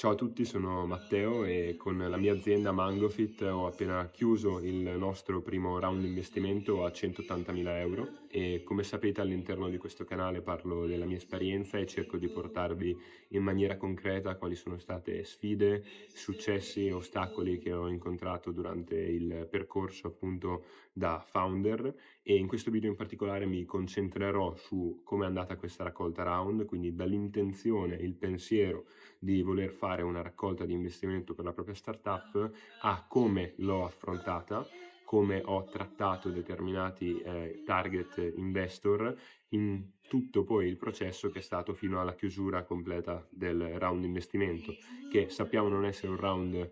Ciao a tutti, sono Matteo e con la mia azienda Mangofit ho appena chiuso il nostro primo round di investimento a 180.000 euro e come sapete all'interno di questo canale parlo della mia esperienza e cerco di portarvi in maniera concreta quali sono state sfide, successi e ostacoli che ho incontrato durante il percorso appunto da founder e in questo video in particolare mi concentrerò su come è andata questa raccolta round, quindi dall'intenzione, il pensiero di voler fare una raccolta di investimento per la propria startup a come l'ho affrontata, come ho trattato determinati target investor in tutto poi il processo che è stato fino alla chiusura completa del round di investimento, che sappiamo non essere un round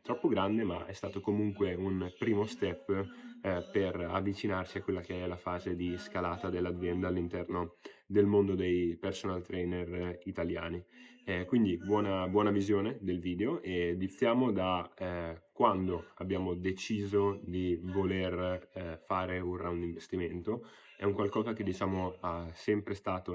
troppo grande, ma è stato comunque un primo step per avvicinarsi a quella che è la fase di scalata dell'azienda all'interno del mondo dei personal trainer italiani. Quindi buona visione del video e iniziamo da quando abbiamo deciso di voler fare un round di investimento. È un qualcosa che diciamo è sempre stato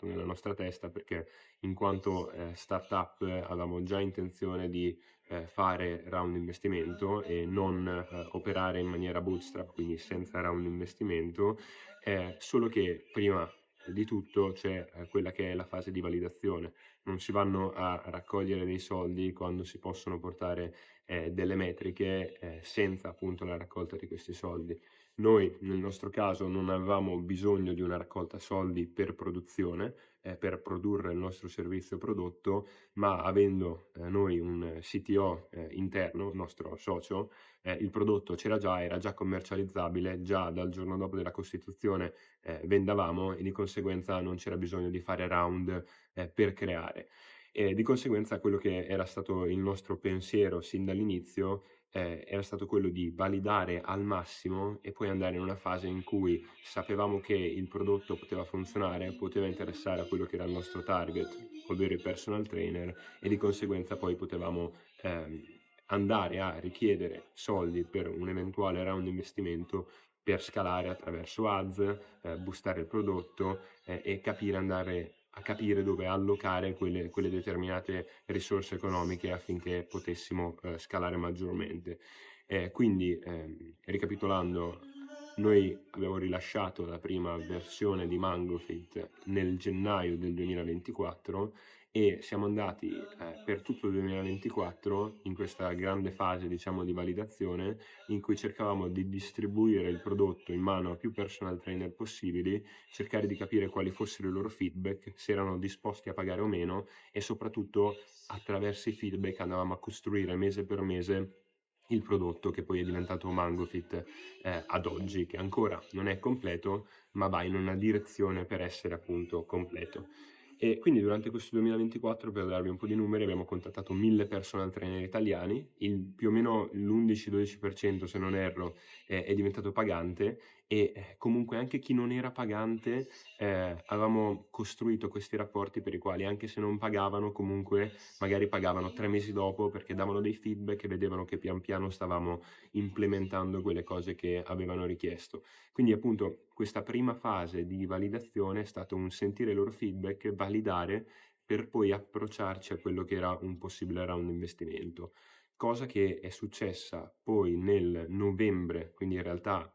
nella nostra testa perché in quanto startup avevamo già intenzione di fare round di investimento e non operare in maniera bootstrap, quindi senza round di investimento, solo che prima di tutto c'è quella che è la fase di validazione. Non si vanno a raccogliere dei soldi quando si possono portare delle metriche senza appunto la raccolta di questi soldi. Noi nel nostro caso non avevamo bisogno di una raccolta soldi per produzione, per produrre il nostro servizio prodotto, ma avendo noi un CTO interno, il nostro socio, il prodotto c'era già, era già commercializzabile, già dal giorno dopo della costituzione vendavamo e di conseguenza non c'era bisogno di fare round per creare. E di conseguenza quello che era stato il nostro pensiero sin dall'inizio era stato quello di validare al massimo e poi andare in una fase in cui sapevamo che il prodotto poteva funzionare, poteva interessare a quello che era il nostro target, ovvero i personal trainer, e di conseguenza poi potevamo andare a richiedere soldi per un eventuale round di investimento per scalare attraverso ads, boostare il prodotto e andare a capire dove allocare quelle determinate risorse economiche affinché potessimo scalare maggiormente. Quindi, ricapitolando, noi abbiamo rilasciato la prima versione di Mangofit nel gennaio del 2024 e siamo andati per tutto il 2024 in questa grande fase, diciamo, di validazione in cui cercavamo di distribuire il prodotto in mano a più personal trainer possibili, cercare di capire quali fossero i loro feedback, se erano disposti a pagare o meno e soprattutto attraverso i feedback andavamo a costruire mese per mese il prodotto che poi è diventato Mangofit ad oggi, che ancora non è completo, ma va in una direzione per essere appunto completo. E quindi durante questo 2024, per darvi un po' di numeri, abbiamo contattato 1000 personal trainer italiani, più o meno l'11-12% se non erro è diventato pagante e comunque anche chi non era pagante avevamo costruito questi rapporti per i quali anche se non pagavano comunque magari pagavano 3 mesi dopo perché davano dei feedback e vedevano che pian piano stavamo implementando quelle cose che avevano richiesto. Quindi appunto questa prima fase di validazione è stato un sentire i loro feedback, validare per poi approcciarci a quello che era un possibile round di investimento. Cosa che è successa poi nel novembre, quindi in realtà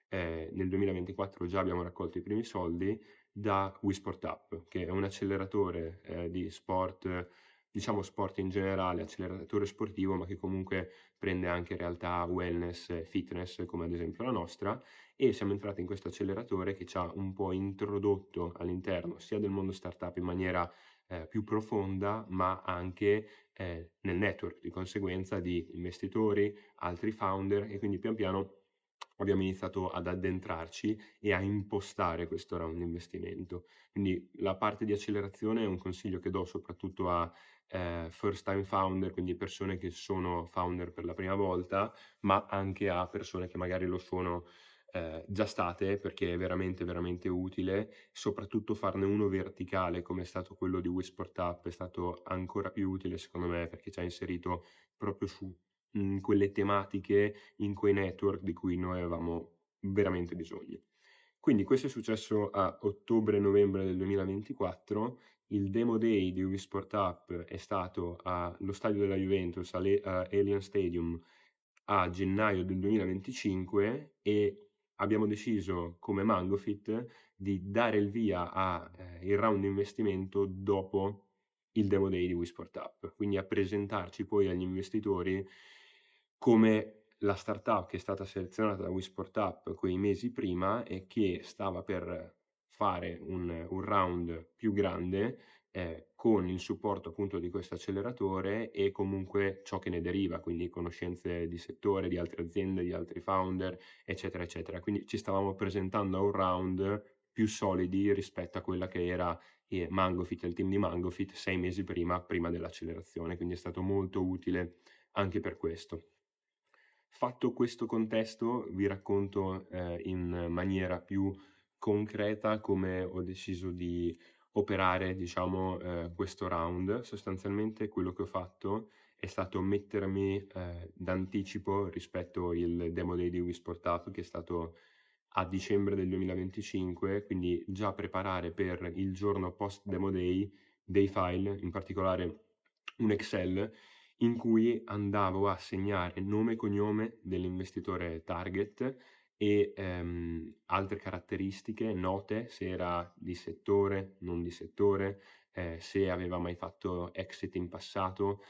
nel 2024 già abbiamo raccolto i primi soldi da WeSport Up, che è un acceleratore di sport, diciamo sport in generale, acceleratore sportivo, ma che comunque prende anche realtà wellness, fitness, come ad esempio la nostra, e siamo entrati in questo acceleratore che ci ha un po' introdotto all'interno sia del mondo startup in maniera più profonda, ma anche nel network, di conseguenza di investitori, altri founder e quindi pian piano abbiamo iniziato ad addentrarci e a impostare questo round di investimento. Quindi la parte di accelerazione è un consiglio che do soprattutto a first time founder, quindi persone che sono founder per la prima volta, ma anche a persone che magari lo sono già state, perché è veramente, veramente utile, soprattutto farne uno verticale come è stato quello di Whisper Up, è stato ancora più utile secondo me perché ci ha inserito proprio su quelle tematiche, in quei network di cui noi avevamo veramente bisogno. Quindi questo è successo a ottobre-novembre del 2024 il demo day di Wisport Up è stato allo stadio della Juventus, Allianz Stadium, a gennaio del 2025 e abbiamo deciso come Mangofit di dare il via il round di investimento dopo il demo day di Wisport Up, quindi a presentarci poi agli investitori come la startup che è stata selezionata da Wisport Up quei mesi prima e che stava per fare un round più grande con il supporto appunto di questo acceleratore e comunque ciò che ne deriva, quindi conoscenze di settore, di altre aziende, di altri founder, eccetera, eccetera. Quindi ci stavamo presentando a un round più solidi rispetto a quella che era Mangofit, il team di Mangofit 6 mesi prima dell'accelerazione, quindi è stato molto utile anche per questo. Fatto questo contesto, vi racconto in maniera più concreta come ho deciso di operare, diciamo, questo round. Sostanzialmente quello che ho fatto è stato mettermi d'anticipo rispetto il demo day di Wisport Up, che è stato a dicembre del 2025, quindi già preparare per il giorno post demo day dei file, in particolare un Excel in cui andavo a segnare nome e cognome dell'investitore target e altre caratteristiche, note, se era di settore, non di settore, se aveva mai fatto exit in passato,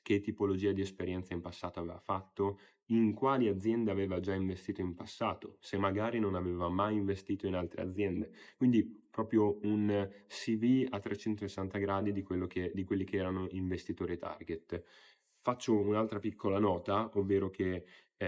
che tipologia di esperienza in passato aveva fatto, in quali aziende aveva già investito in passato, se magari non aveva mai investito in altre aziende. Quindi proprio un CV a 360 gradi di quelli che erano investitori target. Faccio un'altra piccola nota, ovvero che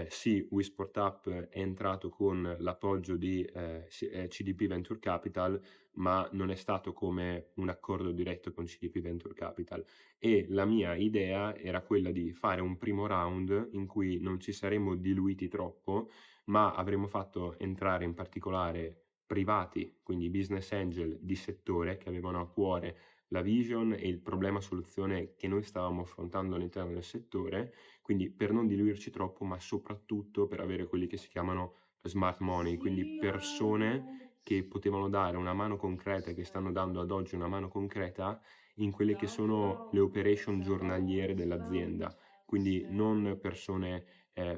sì, Wisport Up è entrato con l'appoggio di CDP Venture Capital, ma non è stato come un accordo diretto con CDP Venture Capital. E la mia idea era quella di fare un primo round in cui non ci saremmo diluiti troppo, ma avremmo fatto entrare in particolare privati, quindi business angel di settore che avevano a cuore la vision e il problema soluzione che noi stavamo affrontando all'interno del settore, quindi per non diluirci troppo, ma soprattutto per avere quelli che si chiamano smart money, quindi persone che potevano dare una mano concreta e che stanno dando ad oggi una mano concreta in quelle che sono le operation giornaliere dell'azienda, quindi non persone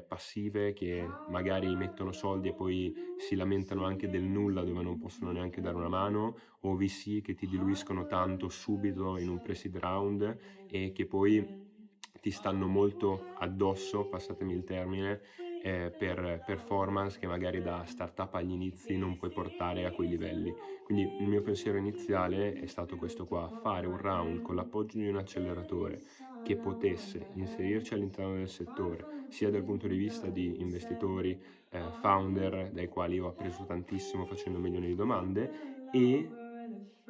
passive che magari mettono soldi e poi si lamentano anche del nulla dove non possono neanche dare una mano, o VC che ti diluiscono tanto subito in un pre-seed round e che poi ti stanno molto addosso, passatemi il termine, per performance che magari da startup agli inizi non puoi portare a quei livelli. Quindi il mio pensiero iniziale è stato questo qua, fare un round con l'appoggio di un acceleratore che potesse inserirci all'interno del settore, sia dal punto di vista di investitori, founder, dai quali ho appreso tantissimo facendo milioni di domande, e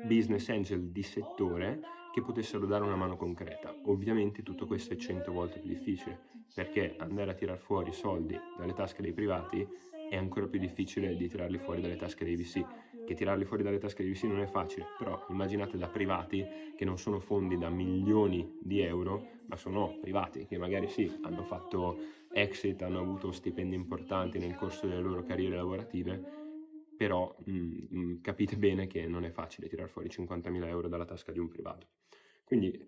business angel di settore che potessero dare una mano concreta. Ovviamente tutto questo è 100 volte più difficile, perché andare a tirar fuori soldi dalle tasche dei privati è ancora più difficile di tirarli fuori dalle tasche dei VC, che tirarli fuori dalle tasche dei VC non è facile, però immaginate da privati che non sono fondi da milioni di euro, ma sono privati che magari sì, hanno fatto exit, hanno avuto stipendi importanti nel corso delle loro carriere lavorative, però capite bene che non è facile tirar fuori 50.000 euro dalla tasca di un privato. Quindi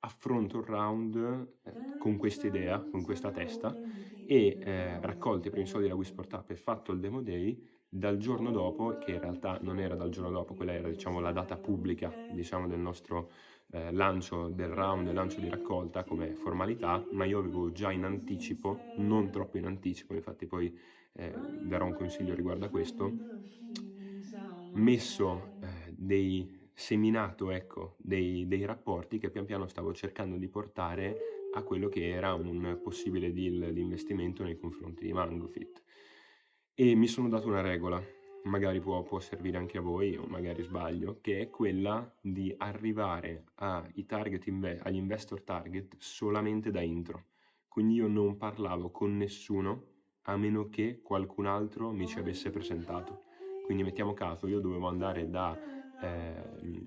affronto il round con questa idea, con questa testa, e raccolti i primi soldi da Wisport Up e fatto il demo day, dal giorno dopo, che in realtà non era dal giorno dopo, quella era diciamo la data pubblica diciamo del nostro lancio del round, lancio di raccolta come formalità, ma io avevo già in anticipo, non troppo in anticipo, infatti poi darò un consiglio riguardo a questo, messo seminato ecco, dei rapporti che pian piano stavo cercando di portare a quello che era un possibile deal di investimento nei confronti di Mangofit. E mi sono dato una regola, magari può servire anche a voi o magari sbaglio, che è quella di arrivare agli investor target solamente da intro. Quindi io non parlavo con nessuno a meno che qualcun altro mi ci avesse presentato. Quindi mettiamo caso, io dovevo andare da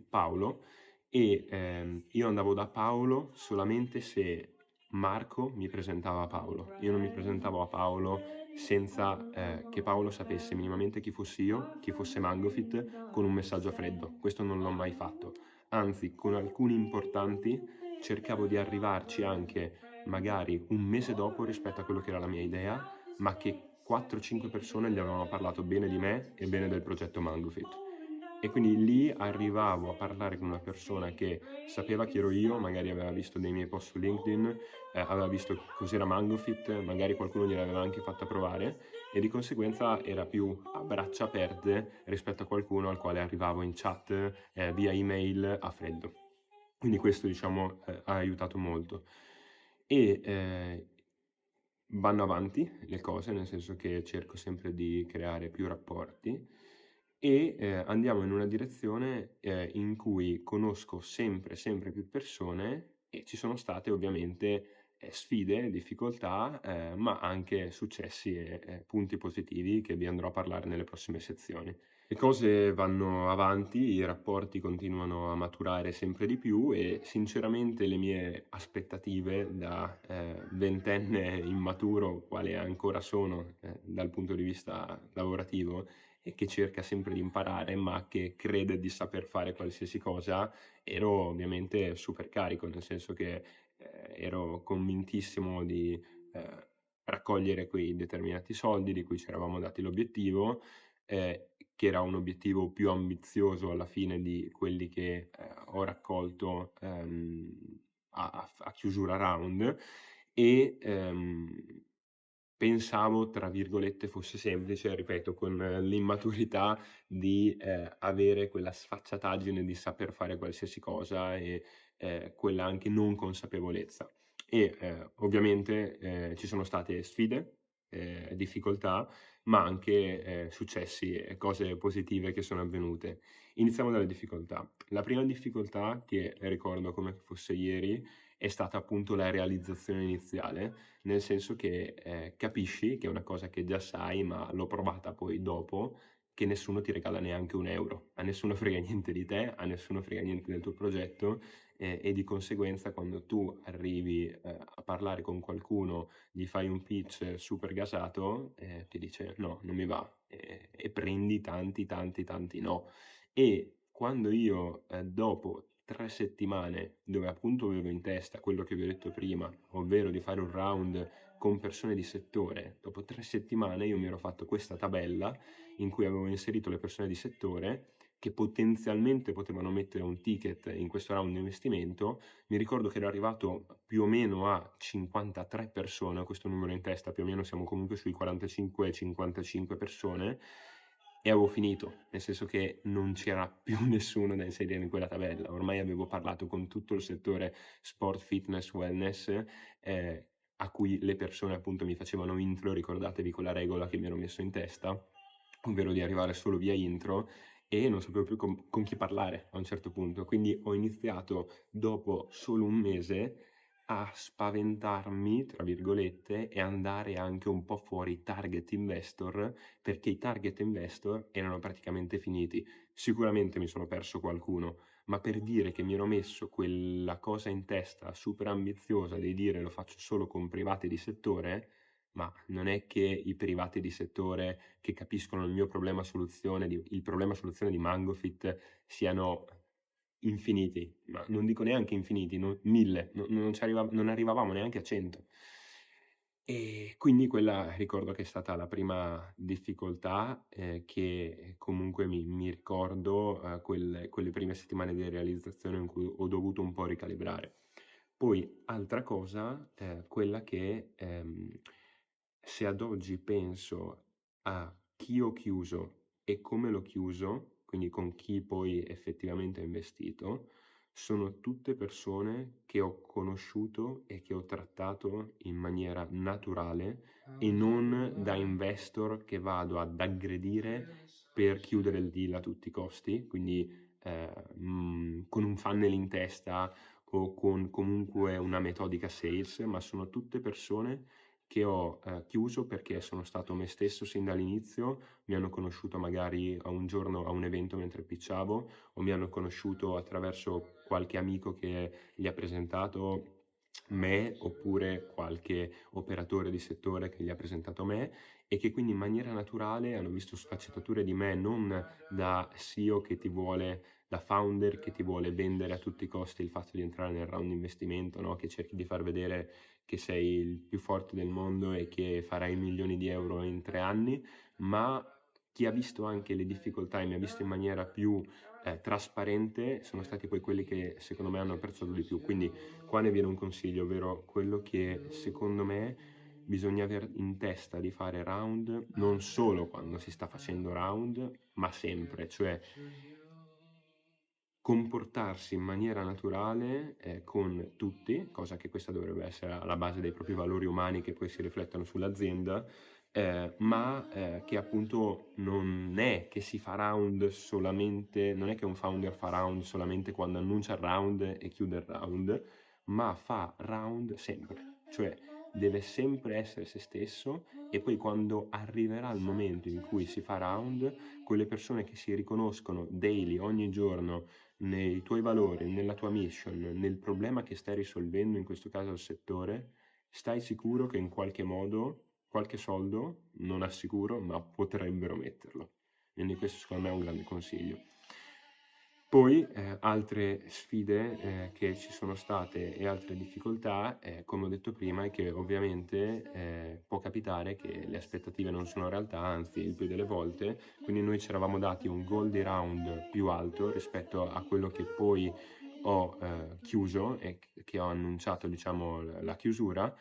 Paolo e io andavo da Paolo solamente se Marco mi presentava a Paolo. Io non mi presentavo a Paolo senza che Paolo sapesse minimamente chi fossi io, chi fosse Mangofit, con un messaggio a freddo. Questo non l'ho mai fatto. anzi con alcuni importanti cercavo di arrivarci anche magari un mese dopo rispetto a quello che era la mia idea, ma che 4-5 persone gli avevano parlato bene di me e bene del progetto Mangofit. E quindi lì arrivavo a parlare con una persona che sapeva chi ero io, magari aveva visto dei miei post su LinkedIn, aveva visto cos'era Mangofit, magari qualcuno gliel'aveva anche fatta provare e di conseguenza era più a braccia aperte rispetto a qualcuno al quale arrivavo in chat, via email a freddo. Quindi questo diciamo ha aiutato molto. E vanno avanti le cose, nel senso che cerco sempre di creare più rapporti e andiamo in una direzione in cui conosco sempre più persone e ci sono state ovviamente sfide, difficoltà, ma anche successi e punti positivi che vi andrò a parlare nelle prossime sezioni. Le cose vanno avanti, i rapporti continuano a maturare sempre di più e sinceramente le mie aspettative da ventenne immaturo, quale ancora sono dal punto di vista lavorativo, e che cerca sempre di imparare, ma che crede di saper fare qualsiasi cosa, ero ovviamente super carico, nel senso che ero convintissimo di raccogliere quei determinati soldi di cui ci eravamo dati l'obiettivo, che era un obiettivo più ambizioso alla fine di quelli che ho raccolto a chiusura round e pensavo, tra virgolette, fosse semplice, ripeto, con l'immaturità di avere quella sfacciataggine di saper fare qualsiasi cosa e quella anche non consapevolezza. E ovviamente ci sono state sfide, difficoltà, ma anche successi e cose positive che sono avvenute. Iniziamo dalle difficoltà. La prima difficoltà, che ricordo come fosse ieri, è stata appunto la realizzazione iniziale, nel senso che capisci che è una cosa che già sai, ma l'ho provata poi dopo, che nessuno ti regala neanche un euro, a nessuno frega niente di te, a nessuno frega niente del tuo progetto e di conseguenza quando tu arrivi a parlare con qualcuno, gli fai un pitch super gasato, ti dice no, non mi va e prendi tanti no. E quando io dopo 3 settimane, dove appunto avevo in testa quello che vi ho detto prima, ovvero di fare un round con persone di settore, dopo 3 settimane io mi ero fatto questa tabella in cui avevo inserito le persone di settore che potenzialmente potevano mettere un ticket in questo round di investimento. Mi ricordo che ero arrivato più o meno a 53 persone, ho questo numero in testa, più o meno siamo comunque sui 45-55 persone, e avevo finito, nel senso che non c'era più nessuno da inserire in quella tabella. Ormai avevo parlato con tutto il settore sport, fitness, wellness, a cui le persone appunto mi facevano intro, ricordatevi quella regola che mi ero messo in testa, ovvero di arrivare solo via intro, e non sapevo più con chi parlare a un certo punto. Quindi ho iniziato dopo solo un mese a spaventarmi, tra virgolette, e andare anche un po' fuori i target investor, perché i target investor erano praticamente finiti. Sicuramente mi sono perso qualcuno, ma per dire che mi ero messo quella cosa in testa super ambiziosa di dire lo faccio solo con privati di settore, ma non è che i privati di settore che capiscono il mio problema soluzione, il problema soluzione di Mangofit siano infiniti, ma non dico neanche infiniti, 1000, non arrivavamo neanche a 100. E quindi quella ricordo che è stata la prima difficoltà che comunque mi ricordo quelle prime settimane di realizzazione in cui ho dovuto un po' ricalibrare. Poi altra cosa, quella che se ad oggi penso a chi ho chiuso e come l'ho chiuso, quindi con chi poi effettivamente ho investito, sono tutte persone che ho conosciuto e che ho trattato in maniera naturale e non da investor che vado ad aggredire per chiudere il deal a tutti i costi, quindi con un funnel in testa o con comunque una metodica sales, ma sono tutte persone che ho chiuso perché sono stato me stesso sin dall'inizio, mi hanno conosciuto magari a un giorno a un evento mentre pitchavo, o mi hanno conosciuto attraverso qualche amico che li ha presentato me oppure qualche operatore di settore che gli ha presentato me e che quindi in maniera naturale hanno visto sfaccettature di me non da CEO che ti vuole, da founder che ti vuole vendere a tutti i costi il fatto di entrare nel round di investimento, no? Che cerchi di far vedere che sei il più forte del mondo e che farai milioni di euro in 3 anni, ma chi ha visto anche le difficoltà e mi ha visto in maniera più trasparente sono stati poi quelli che secondo me hanno apprezzato di più. Quindi qua ne viene un consiglio, ovvero quello che secondo me bisogna avere in testa di fare round non solo quando si sta facendo round, ma sempre, cioè comportarsi in maniera naturale con tutti, cosa che questa dovrebbe essere alla base dei propri valori umani che poi si riflettono sull'azienda, ma che appunto non è che si fa round solamente, non è che un founder fa round solamente quando annuncia il round e chiude il round, ma fa round sempre, cioè deve sempre essere se stesso e poi quando arriverà il momento in cui si fa round, quelle persone che si riconoscono daily, ogni giorno, nei tuoi valori, nella tua mission, nel problema che stai risolvendo, in questo caso il settore, stai sicuro che in qualche modo, qualche soldo, non assicuro, ma potrebbero metterlo. Quindi questo secondo me è un grande consiglio. Poi altre sfide che ci sono state e altre difficoltà, come ho detto prima, è che ovviamente può capitare che le aspettative non sono realtà, anzi il più delle volte, quindi noi ci eravamo dati un goal di round più alto rispetto a quello che poi ho chiuso e che ho annunciato, diciamo, la chiusura,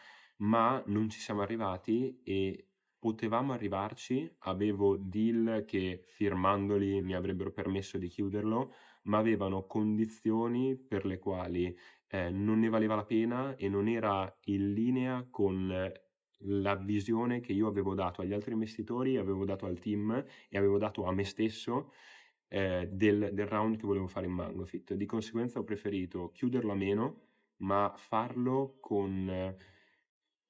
ma non ci siamo arrivati e potevamo arrivarci, avevo deal che firmandoli mi avrebbero permesso di chiuderlo, ma avevano condizioni per le quali non ne valeva la pena e non era in linea con la visione che io avevo dato agli altri investitori, avevo dato al team e avevo dato a me stesso del round che volevo fare in Mangofit. Di conseguenza ho preferito chiuderlo a meno, ma farlo con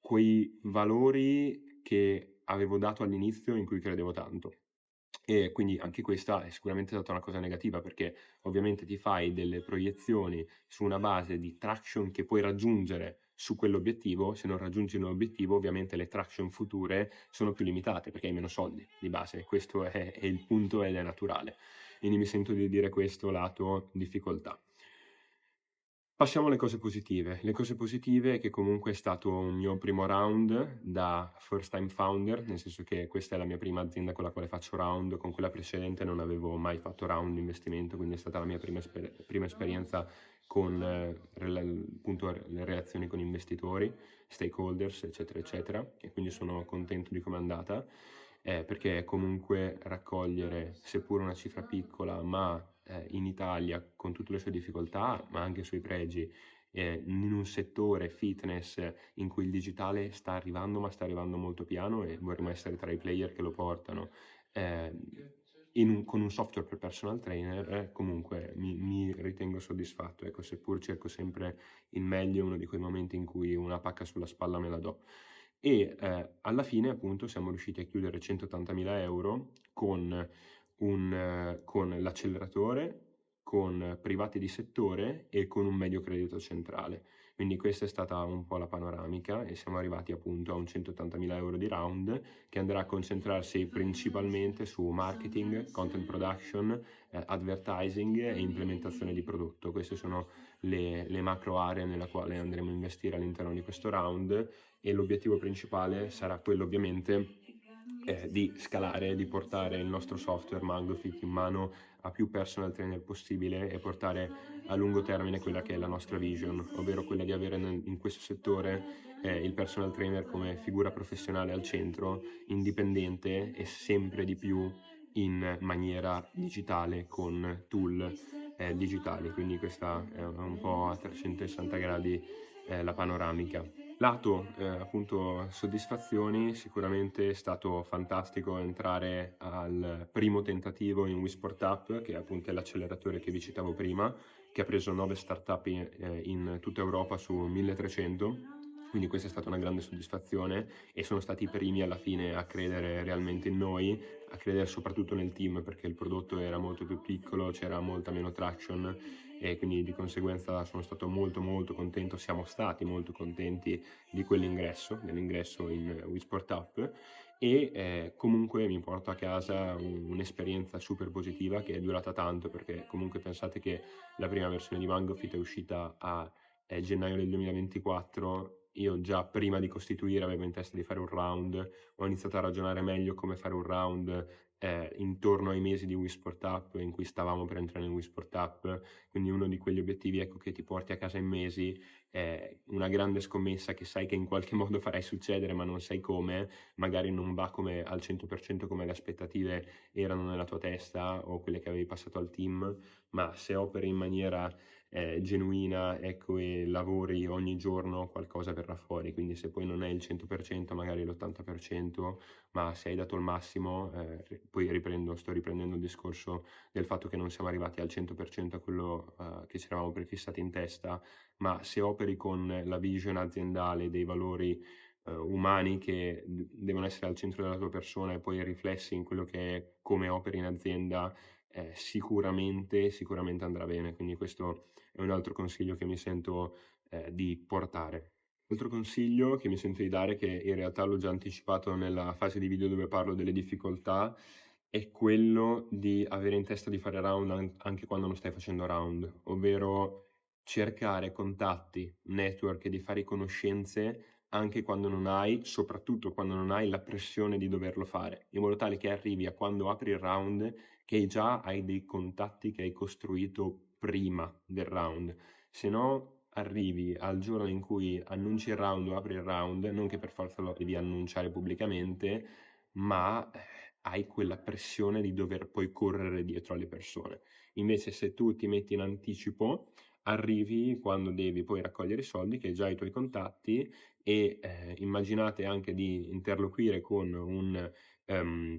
quei valori che avevo dato all'inizio in cui credevo tanto. E quindi anche questa è sicuramente stata una cosa negativa perché ovviamente ti fai delle proiezioni su una base di traction che puoi raggiungere su quell'obiettivo, se non raggiungi un obiettivo ovviamente le traction future sono più limitate perché hai meno soldi di base, questo è il punto ed è naturale. Quindi mi sento di dire questo lato difficoltà. Passiamo alle cose positive. Le cose positive è che comunque è stato un mio primo round da first time founder, nel senso che questa è la mia prima azienda con la quale faccio round, con quella precedente non avevo mai fatto round di investimento, quindi è stata la mia prima esperienza con appunto le relazioni con investitori, stakeholders, eccetera, eccetera, e quindi sono contento di come è andata. Perché comunque raccogliere, seppur una cifra piccola, ma in Italia con tutte le sue difficoltà, ma anche i suoi pregi, in un settore fitness in cui il digitale sta arrivando, ma sta arrivando molto piano e vorremmo essere tra i player che lo portano. eh, con un software per personal trainer, comunque mi ritengo soddisfatto, ecco, seppur cerco sempre il meglio, uno di quei momenti in cui una pacca sulla spalla me la do. E alla fine appunto siamo riusciti a chiudere 180.000 euro con l'acceleratore, con privati di settore e con un medio credito centrale. Quindi questa è stata un po' la panoramica e siamo arrivati appunto a un 180.000 euro di round che andrà a concentrarsi principalmente su marketing, content production, advertising e implementazione di prodotto. Queste sono le macro aree nella quale andremo a investire all'interno di questo round e l'obiettivo principale sarà quello ovviamente di scalare, di portare il nostro software Mangofit in mano a più personal trainer possibile e portare a lungo termine quella che è la nostra vision, ovvero quella di avere in questo settore il personal trainer come figura professionale al centro, indipendente e sempre di più in maniera digitale con tool digitali. Quindi questa è un po' a 360 gradi la panoramica. Lato appunto soddisfazioni, sicuramente è stato fantastico entrare al primo tentativo in WeSport Up, che appunto è l'acceleratore che vi citavo prima, che ha preso 9 startup in tutta Europa su 1300, quindi questa è stata una grande soddisfazione e sono stati i primi alla fine a credere realmente in noi, a credere soprattutto nel team perché il prodotto era molto più piccolo, c'era molta meno traction e quindi di conseguenza sono stato molto molto contento, siamo stati molto contenti di quell'ingresso, dell'ingresso in Wisport Up e comunque mi porto a casa un'esperienza super positiva che è durata tanto, perché comunque pensate che la prima versione di MangoFit è uscita a gennaio del 2024. Io già prima di costituire avevo in testa di fare un round, ho iniziato a ragionare meglio come fare un round intorno ai mesi di Wisport Up in cui stavamo per entrare in Wisport Up, quindi uno di quegli obiettivi, ecco, che ti porti a casa in mesi, una grande scommessa che sai che in qualche modo farai succedere ma non sai come, magari non va come al 100% come le aspettative erano nella tua testa o quelle che avevi passato al team, ma se operi in maniera genuina, ecco, e lavori ogni giorno qualcosa verrà fuori, quindi se poi non è il 100%, magari l'80%, ma se hai dato il massimo, poi sto riprendendo il discorso del fatto che non siamo arrivati al 100% a quello che ci eravamo prefissati in testa, ma se operi con la vision aziendale dei valori umani che devono essere al centro della tua persona e poi riflessi in quello che è come operi in azienda, sicuramente andrà bene. Quindi questo è un altro consiglio che mi sento di portare. Altro consiglio che mi sento di dare, che in realtà l'ho già anticipato nella fase di video dove parlo delle difficoltà, è quello di avere in testa di fare round anche quando non stai facendo round, ovvero cercare contatti, network e di fare conoscenze anche quando non hai, soprattutto quando non hai la pressione di doverlo fare, in modo tale che arrivi a quando apri il round che già hai dei contatti che hai costruito prima del round. Se no arrivi al giorno in cui annunci il round o apri il round, non che per forza lo devi annunciare pubblicamente, ma hai quella pressione di dover poi correre dietro alle persone. Invece se tu ti metti in anticipo, arrivi quando devi poi raccogliere i soldi, che hai già i tuoi contatti, e immaginate anche di interloquire con un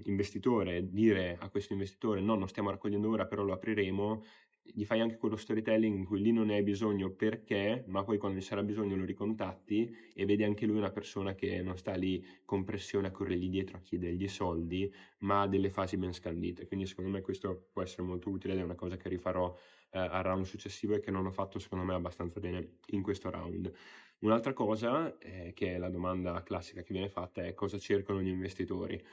investitore, dire a questo investitore no, non stiamo raccogliendo ora, però lo apriremo, gli fai anche quello storytelling in cui lì non ne hai bisogno perché, ma poi quando ci sarà bisogno lo ricontatti e vedi anche lui una persona che non sta lì con pressione a corrergli dietro a chiedergli soldi, ma ha delle fasi ben scandite. Quindi secondo me questo può essere molto utile ed è una cosa che rifarò al round successivo e che non ho fatto secondo me abbastanza bene in questo round. Un'altra cosa, che è la domanda classica che viene fatta, è cosa cercano gli investitori.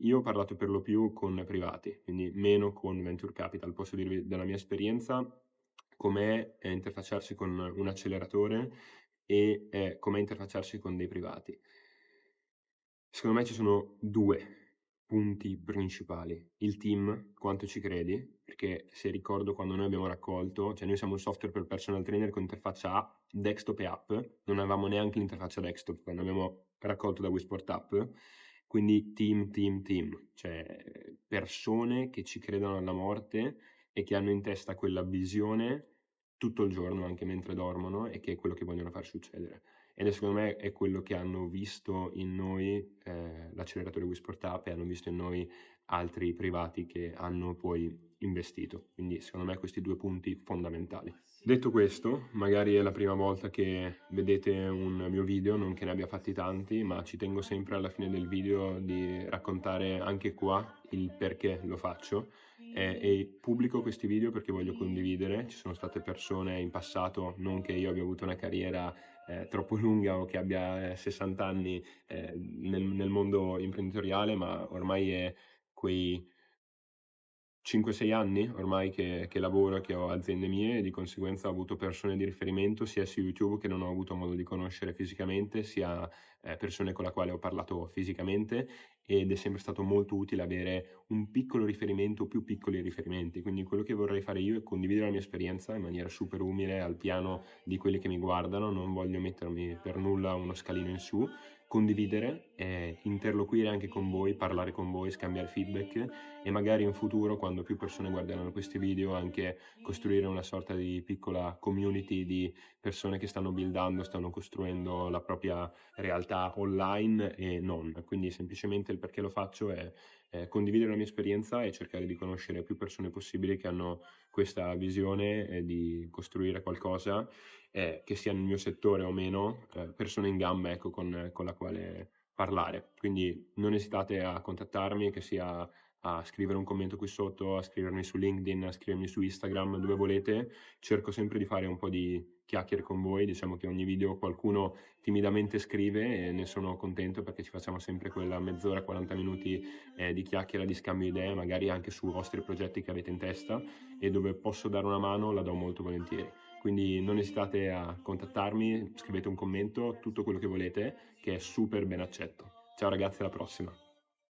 Io ho parlato per lo più con privati, quindi meno con venture capital. Posso dirvi della mia esperienza com'è interfacciarsi con un acceleratore e com'è interfacciarsi con dei privati. Secondo me ci sono due punti principali. Il team, quanto ci credi, perché se ricordo quando noi abbiamo raccolto, cioè noi siamo un software per personal trainer con interfaccia desktop e app, non avevamo neanche l'interfaccia desktop quando abbiamo raccolto da Wisport App, quindi team, cioè persone che ci credono alla morte e che hanno in testa quella visione tutto il giorno, anche mentre dormono, e che è quello che vogliono far succedere. Ed secondo me è quello che hanno visto in noi l'acceleratore Wisport Up e hanno visto in noi altri privati che hanno poi investito. Quindi secondo me questi due punti fondamentali. Detto questo, magari è la prima volta che vedete un mio video, non che ne abbia fatti tanti, ma ci tengo sempre alla fine del video di raccontare anche qua il perché lo faccio. E pubblico questi video perché voglio condividere. Ci sono state persone in passato, non che io abbia avuto una carriera troppo lunga o che abbia 60 anni nel mondo imprenditoriale, ma ormai è quei 5-6 anni ormai che lavoro e che ho aziende mie e di conseguenza ho avuto persone di riferimento sia su YouTube che non ho avuto modo di conoscere fisicamente, sia persone con la quale ho parlato fisicamente, ed è sempre stato molto utile avere un piccolo riferimento o più piccoli riferimenti. Quindi quello che vorrei fare io è condividere la mia esperienza in maniera super umile al piano di quelli che mi guardano, non voglio mettermi per nulla uno scalino in su, condividere, interloquire anche con voi, parlare con voi, scambiare feedback e magari in futuro, quando più persone guarderanno questi video, anche costruire una sorta di piccola community di persone che stanno buildando, stanno costruendo la propria realtà online e non. Quindi semplicemente il perché lo faccio è condividere la mia esperienza e cercare di conoscere più persone possibili che hanno questa visione di costruire qualcosa, che sia nel mio settore o meno, persone in gamba, ecco, con la quale parlare. Quindi non esitate a contattarmi, che sia a scrivere un commento qui sotto, a scrivermi su LinkedIn, a scrivermi su Instagram, dove volete. Cerco sempre di fare un po' di chiacchiere con voi, diciamo che ogni video qualcuno timidamente scrive e ne sono contento perché ci facciamo sempre quella mezz'ora, 40 minuti di chiacchiera, di scambio idee, magari anche su vostri progetti che avete in testa, e dove posso dare una mano la do molto volentieri. Quindi non esitate a contattarmi, scrivete un commento, tutto quello che volete, che è super ben accetto. Ciao ragazzi, alla prossima!